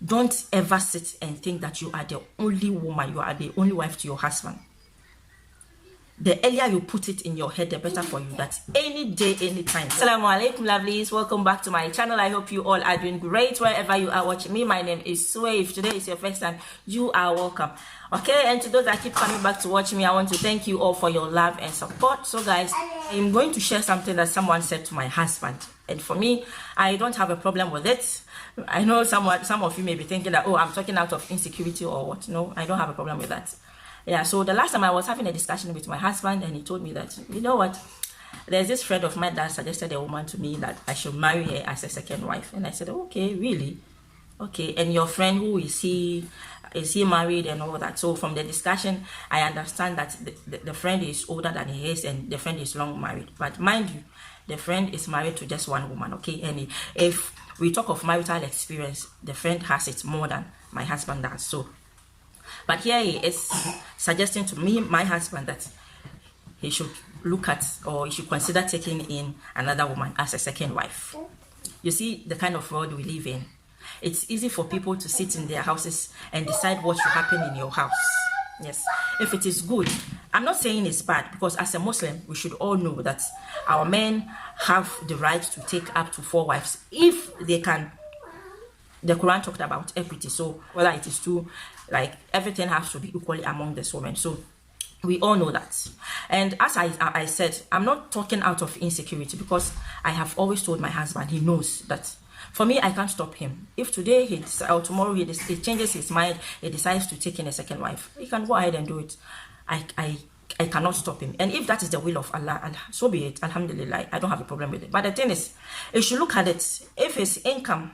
Don't ever sit and think that you are the only woman, you are the only wife to your husband. The earlier you put it in your head, the better for you. That any day, anytime. Assalamu alaikum, lovelies. Welcome back to my channel. I hope you all are doing great wherever you are watching me. My name is Sway. If today is your first time, you are welcome. Okay, and to those that keep coming back to watch me, I want to thank you all for your love and support. So guys, I'm going to share something that someone said to my husband. And for me, I don't have a problem with it. I know some of you may be thinking that, oh, I'm talking out of insecurity or what. No, I don't have a problem with that. Yeah, so the last time I was having a discussion with my husband, and he told me that, you know what, there's this friend of mine that suggested a woman to me that I should marry her as a second wife. And I said, okay, really? Okay, and your friend, who is he married and all that? So from the discussion, I understand that the friend is older than he is, and the friend is long married. But mind you, the friend is married to just one woman, okay? And if we talk of marital experience, the friend has it more than my husband does. So, but here he is suggesting to me, my husband, that he should look at, or he should consider taking in another woman as a second wife. You see the kind of world we live in. It's easy for people to sit in their houses and decide what should happen in your house. Yes, if it is good. I'm not saying it's bad, because as a Muslim, we should all know that our men have the right to take up to 4 wives if they can. The Quran talked about equity, so whether it is true, like everything has to be equally among this women. So we all know that. And as I said, I'm not talking out of insecurity, because I have always told my husband, he knows that for me, I can't stop him. If today or tomorrow he changes his mind, he decides to take in a second wife, he can go ahead and do it. I cannot stop him. And if that is the will of Allah, so be it. Alhamdulillah, I don't have a problem with it. But the thing is, you should look at it. If his income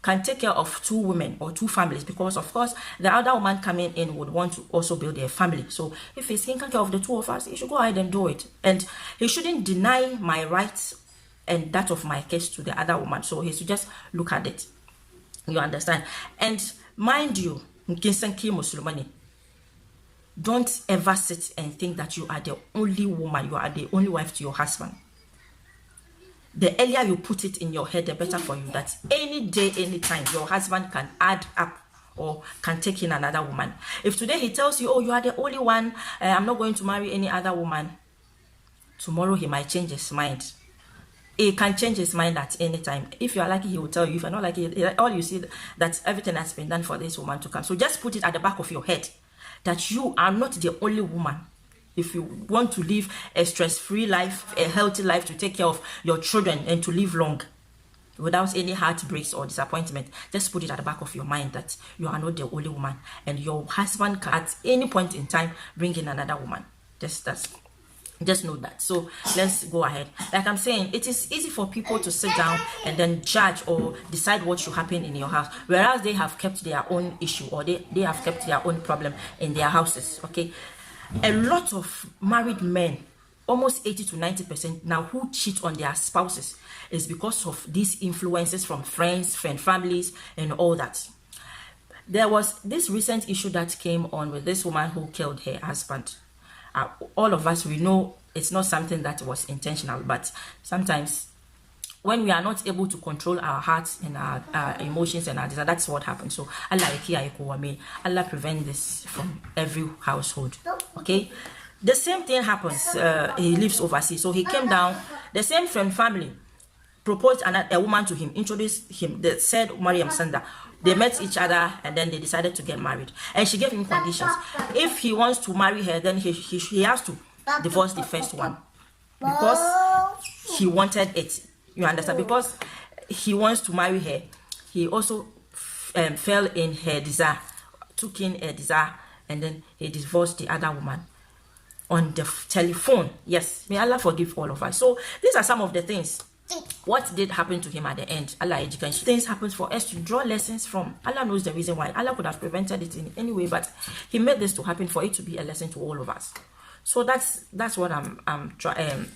can take care of 2 women or 2 families, because of course the other woman coming in would want to also build a family. So if he can take care of the 2 of us, he should go ahead and do it. And he shouldn't deny my rights and that of my case to the other woman. So he should just look at it. You understand? And mind you, don't ever sit and think that you are the only woman, you are the only wife to your husband. The earlier you put it in your head, the better for you. That any day, anytime, your husband can add up or can take in another woman. If today he tells you, oh, you are the only one, I'm not going to marry any other woman, tomorrow he might change his mind. He can change his mind at any time. If you are lucky, he will tell you. If you're not lucky, all you see that everything has been done for this woman to come. So just put it at the back of your head that you are not the only woman. If you want to live a stress-free life, a healthy life, to take care of your children and to live long without any heartbreaks or disappointment, just put it at the back of your mind that you are not the only woman, and your husband can at any point in time bring in another woman. Just know that. So let's go ahead. Like I'm saying, it is easy for people to sit down and then judge or decide what should happen in your house, whereas they have kept their own issue, or they have kept their own problem in their houses. Okay, a lot of married men, almost 80 to 90% now, who cheat on their spouses is because of these influences from friends, families, and all that. There was this recent issue that came on with this woman who killed her husband. All of us, we know it's not something that was intentional, but sometimes when we are not able to control our hearts and our emotions and our desire, that's what happens. So Allah prevent this from every household. Okay, the same thing happens. He lives overseas, so he came down. The same friend family proposed a woman to him, introduced him. They said Mariam Sanda. They met each other and then they decided to get married. And she gave him conditions. If he wants to marry her, then he has to divorce the first one, because he wanted it. You understand? Because he wants to marry her, he also fell in her desire, took in her desire, and then he divorced the other woman on the telephone. Yes, may Allah forgive all of us. So these are some of the things. What did happen to him at the end? Allah education. Things happen for us to draw lessons from. Allah knows the reason why. Allah could have prevented it in any way, but he made this to happen for it to be a lesson to all of us. So that's what I'm trying.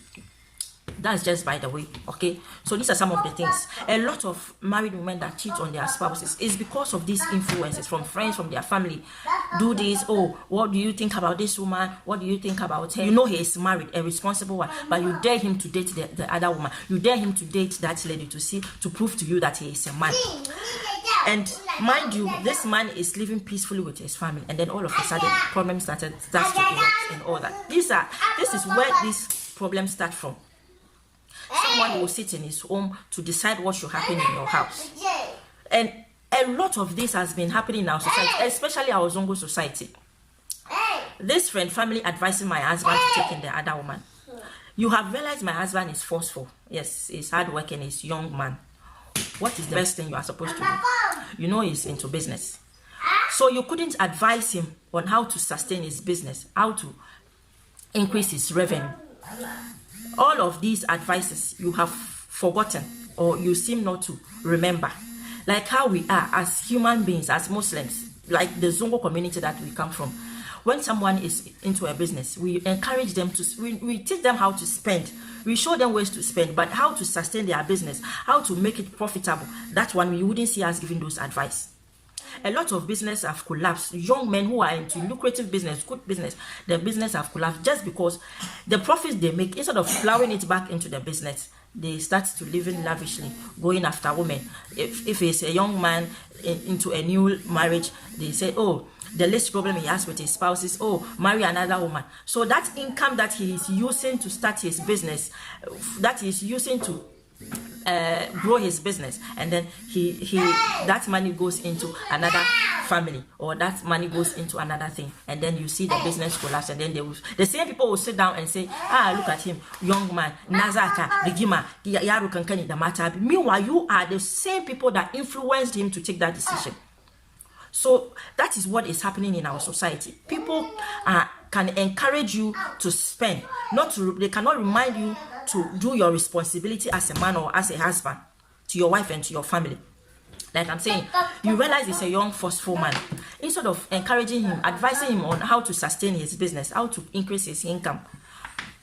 That's just by the way. Okay, so these are some of the things. A lot of married women that cheat on their spouses is because of these influences from friends, from their family. Do this. Oh, what do you think about this woman? What do you think about her? You know he is married, a responsible one, but you dare him to date the other woman. You dare him to date that lady to prove to you that he is a man. And mind you, this man is living peacefully with his family, and then all of a sudden problems starts to erupt and all that. This is where these problems start from. Someone will sit in his home to decide what should happen in your house. And a lot of this has been happening in our society, especially our Zongo society. This friend family advising my husband to take in the other woman. You have realized my husband is forceful. Yes, he's hardworking, he's a young man. What is the best thing you are supposed to do? You know he's into business. So you couldn't advise him on how to sustain his business, how to increase his revenue. All of these advices you have forgotten, or you seem not to remember. Like how we are as human beings, as Muslims, like the Zongo community that we come from. When someone is into a business, we encourage them to, we teach them how to spend. We show them ways to spend, but how to sustain their business, how to make it profitable. That one, we wouldn't see us giving those advice. A lot of business have collapsed. Young men who are into lucrative business, good business, their business have collapsed just because the profits they make, instead of plowing it back into the business, they start to live in lavishly, going after women. If it's a young man into a new marriage, they say, oh, the least problem he has with his spouse is, oh, marry another woman. So that income that he is using to start his business, that he is using to grow his business, and then that money goes into another family, or that money goes into another thing, and then you see the business collapse, and then the same people will sit down and say, look at him, young man, Nazaka, Rigima, Yaru Kankani, the matter. Meanwhile, you are the same people that influenced him to take that decision. So that is what is happening in our society. People can encourage you to spend, they cannot remind you to do your responsibility as a man or as a husband to your wife and to your family. Like I'm saying, you realize he's a young, forceful man. Instead of encouraging him, advising him on how to sustain his business, how to increase his income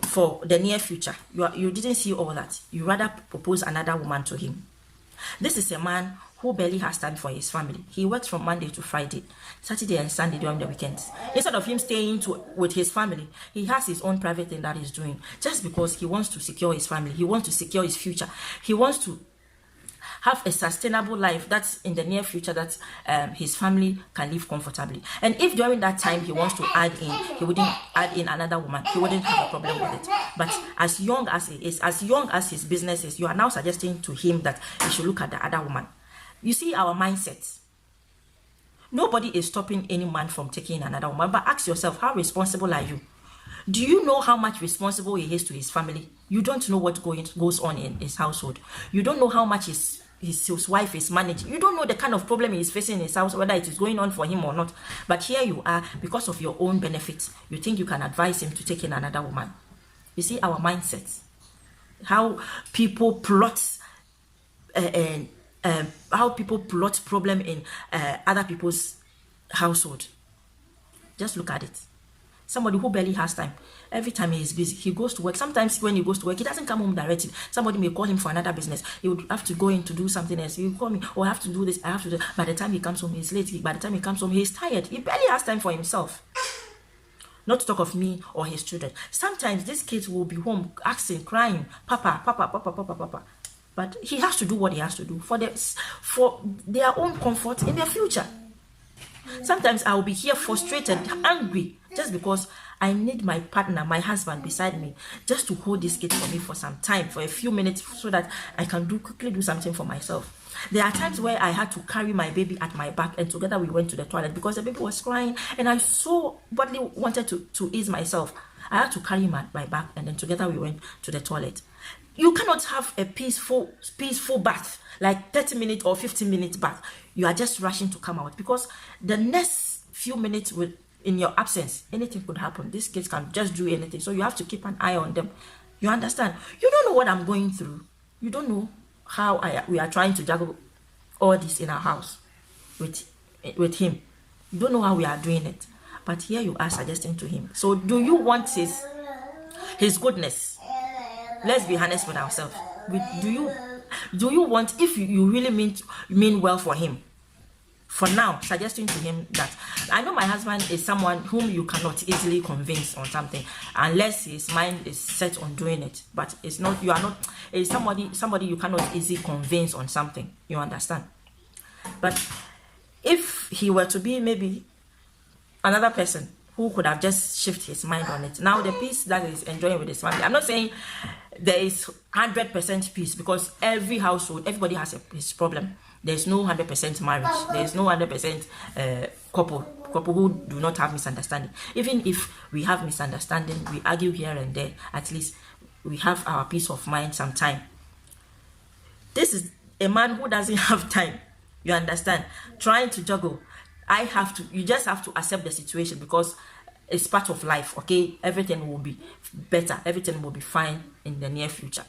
for the near future, you didn't see all that. You rather propose another woman to him. This is a man who barely has time for his family. He works from Monday to Friday, Saturday and Sunday during the weekends. Instead of him staying with his family, he has his own private thing that he's doing, just because he wants to secure his family. He wants to secure his future. He wants to have a sustainable life that's in the near future, that his family can live comfortably. And if during that time he wants to add in, he wouldn't add in another woman, he wouldn't have a problem with it. But as young as he is, as young as his business is, you are now suggesting to him that he should look at the other woman. You see our mindsets. Nobody is stopping any man from taking another woman, but ask yourself, how responsible are you? Do you know how much responsible he is to his family? You don't know what goes on in his household. You don't know how much his wife is managing. You don't know the kind of problem he is facing in his house, whether it is going on for him or not. But here you are, because of your own benefits, you think you can advise him to take in another woman. You see our mindsets. How people plot problem in other people's household. Just look at it. Somebody who barely has time. Every time he is busy, he goes to work. Sometimes when he goes to work, he doesn't come home directly. Somebody may call him for another business. He would have to go in to do something else. He will call me, oh, I have to do this, I have to do that. By the time he comes home, he's late. By the time he comes home, he's tired. He barely has time for himself. Not to talk of me or his children. Sometimes these kids will be home asking, crying, Papa, Papa, Papa, Papa, Papa. But he has to do what he has to do for their own comfort in their future. Sometimes I will be here frustrated, angry, just because I need my partner, my husband beside me, just to hold this kid for me for some time, for a few minutes, so that I can quickly do something for myself. There are times where I had to carry my baby at my back, and together we went to the toilet because the baby was crying, and I so badly wanted to ease myself. I had to carry him at my back, and then together we went to the toilet. You cannot have a peaceful bath, like 30 minutes or 15 minutes bath. You are just rushing to come out, because the next few minutes in your absence, anything could happen. These kids can just do anything, so you have to keep an eye on them. You understand? You don't know what I'm going through. You don't know how we are trying to juggle all this in our house with him. You don't know how we are doing it, but here you are suggesting to him. So do you want his goodness? Let's be honest with ourselves. Do you want, if you really mean well for him, for now, suggesting to him that, I know my husband is someone whom you cannot easily convince on something unless his mind is set on doing it. But it's somebody you cannot easily convince on something. You understand? But If he were to be maybe another person who could have just shifted his mind on it. Now the peace that he's enjoying with his family. I'm not saying there is 100% peace, because every household, everybody has his problem. There's no 100% marriage. There's no 100% couple who do not have misunderstanding. Even if we have misunderstanding, we argue here and there, at least we have our peace of mind sometime. This is a man who doesn't have time. You understand? Trying to juggle. You just have to accept the situation, because it's part of life, okay? Everything will be better. Everything will be fine in the near future.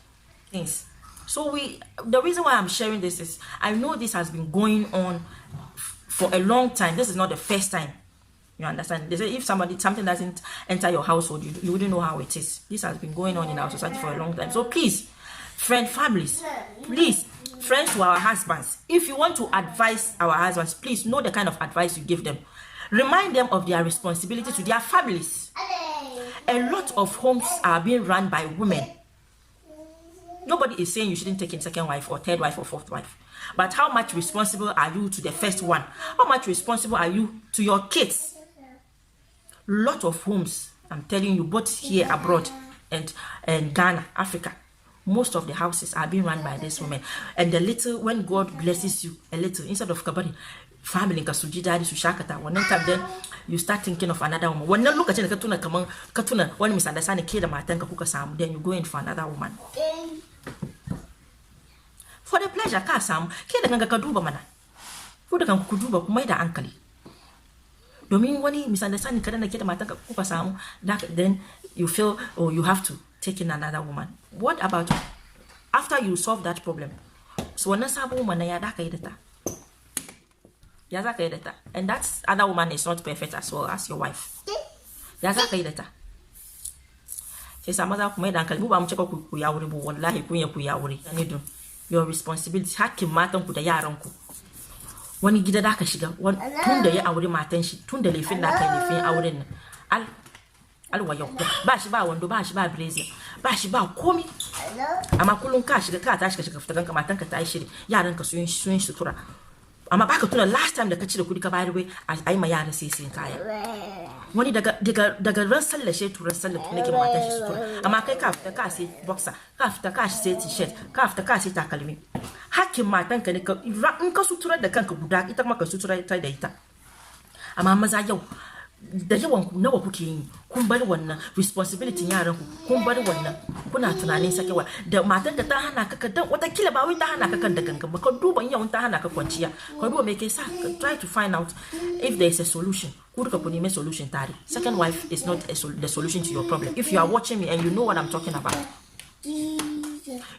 Things. So the reason why I'm sharing this is, I know this has been going on for a long time. This is not the first time. You understand? They say if something doesn't enter your household, you wouldn't know how it is. This has been going on in our society for a long time. So please, families, please, friends to our husbands, if you want to advise our husbands, please know the kind of advice you give them. Remind them of their responsibility to their families. A lot of homes are being run by women. Nobody is saying you shouldn't take in second wife or third wife or fourth wife. But how much responsible are you to the first one? How much responsible are you to your kids? Lot of homes, I'm telling you, both here abroad and Ghana, Africa, most of the houses are being run by these women. And when God blesses you a little, instead of kabari, family kasuji daddy sushakata, when then you start thinking of another woman. When you look at katuna, when misunderstanding kid matanka kuka sam, then you go in for another woman. For the pleasure, kasam, kid ganga kaduba mana. Fuda kan kuduba kumaida ankali. Domin wani misunderstanding kadana kid matanka kuka sam, then you feel, oh, you have to take in another woman. What about after you solve that problem? So when sabu woman ya daka ideta. Yazaka ideta. And that other woman is not perfect as well as your wife. Yazaka ideta. Samaza kumaida ankali buba mcheko kuyawuri bu wallahi kunya kuyawuri. Nidu your responsibility hakkin matan ku da yaran ku. Wani gida da ka shiga tunda ya aure matan shi, tunda laifin da kai laifin auren nan. Alwayo ba shi ba wando, ba shi ba brazier, ba shi ba komi. Amma kullun ka shiga ka tashi ka shiga fita ganka matan ka tayi shiri, yaran ka sun sutura. Amma baka tuna last time da ka cire kudi ka bayar wai ai ma yaran sai kaya. Wani daga ran sallah she turan sallah nake matan shi sutura. Amma kai ka fita ka sai boxer, ka fita ka sai t-shirt, ka fita ka sai takalmi. Hakkin matan ka ne ka in ka sutura da kanka guda, ita kuma ka sutura ita da ita. Amma maza yau da yawan ku nawa kuke yi, kun bar wannan responsibility yaran ku, kun bar wannan kuna tunanin sakewa da matan da ta hana ka dan wata kila ba wai ta hana ka kan da gangan ba, ka duba yawan ta hana ka kwanciya, ka duba me ke sa, try to find out if there is a solution. Ku duka ku nemi solution tare. Second wife is not the solution to your problem. If you are watching me and you know what I'm talking about,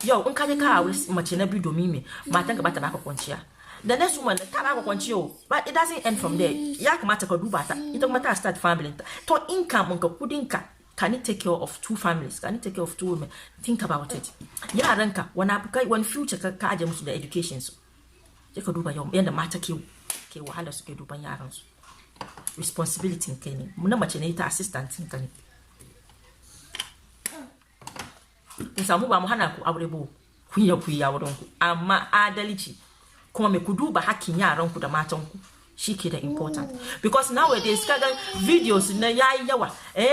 yo in ka je ka mace na biyu domin me matan ka ba ta baka kwanciya, the next woman ta baka kwanciyo, but it doesn't end from there. Ya kamata ka duba ta, ita kuma ta start family ta. To income ka kudin ka, can it take care of two families? Can it take care of two women? Think about it. Yaranka wani future ka aje musu da education su. Je ka duba yau yanda mata ke wahala suke duban yaran su. Responsibility kai ne. Mun mace ne ta assistant ka ne. In samu ba mu hana ku aure bo. Kunya wurin ku. Amma adalci kuma me ku duba hakkin yaran ku da matan ku. Shi ke da important, because nowadays kaga videos na yayi yawa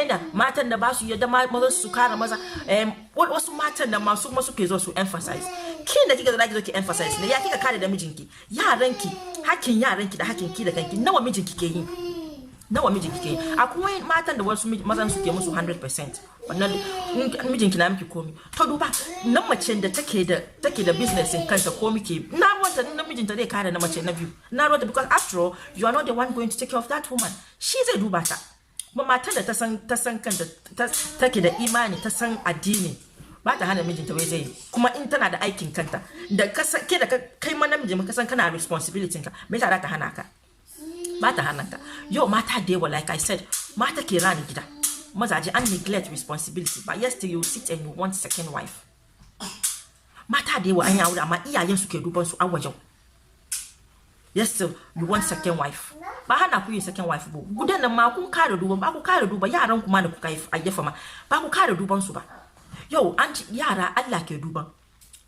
da matan da ba su yadda maza su kara maza wasu matan da masu ke zo su emphasize. Kin da kika zo ki emphasize ne ya kika kare da mijinki, yaranki, hakkin yaranki da hakkin ki da kanki, nawa mijinki ke yi, akwai matan da wasu mazan su ke musu 100%. Wannan mijinki na miki komi, to duba nan mace da take da business in kanta komi ke na wanta nan mijinta zai kare na mace na biyu na rota, because after all you are not the one going to take care of that woman. Shi zai duba ta. Ba matan da ta san kanta take da imani, ta san addini, ba ta hana mijinta wai zai, kuma in tana da aikin kanta da ke da kai ma namiji ka san kana responsibility ka, me yasa ta hana ka? Ba ta hana ka. Yo mata da yawa, like I said, mata ke rani gida, mazaje and neglect responsibility, but yes still you sit and you want second wife. Mata da yawa an yawo amma iyayen su ke duban su awajen. Yes still you want second wife. Ba hana ku yin second wife ba. Gudan nan ma kun kare duban, ba ku kare duban yaran ku ma da kuka ayyafa ma, ba ku kare duban su ba. Yo yara Allah ke duban.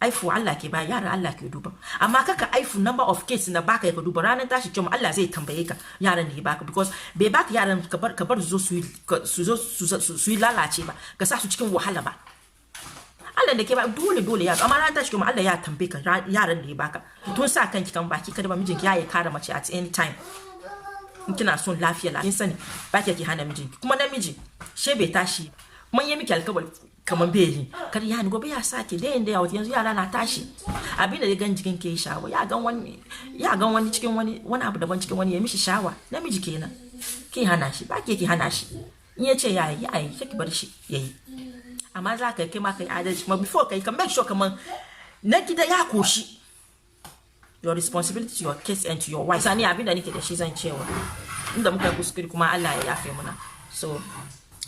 aifu Allah ke ba, yara Allah ke duba. Amma kaka aifu number of kids na baka ka duba, ranar tashi cewa Allah zai tambaye ka yaran ne baka, because bai baka yaran ka bar su yi lalace ba, ka sa su cikin wahala ba. Allah da ke ba dole ya, amma ranar tashi kuma Allah ya tambaye ka yaran da ya baka. Tun sa kanki kan baki kada ba mijinki ya yi kare mace at any time. In kina son lafiya kin sani ba ki hana mijinki, kuma namiji she bai tashi mun yi miki alkawari kaman bai kar ya ni gobe ya sake da yanda yawo yanzu yara na tashi abin da ya gan jikin ke shawa ya gan wani cikin wani abu daban cikin wani ya mishi shawa, namiji kenan ki hana shi ba ki hana shi, in ya ce yayi ki bar shi yayi. Amma za ka kai ma kai adalci kuma before kai kan make sure kaman na gida ya koshi. Your responsibility to your kids and to your wife. Sani abin da nake da shi zan cewa inda muka kuskure kuma Allah ya yafe muna. So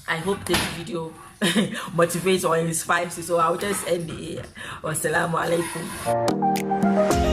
I hope this video motivates or inspires you. So I'll just end it here. Wassalamu alaikum.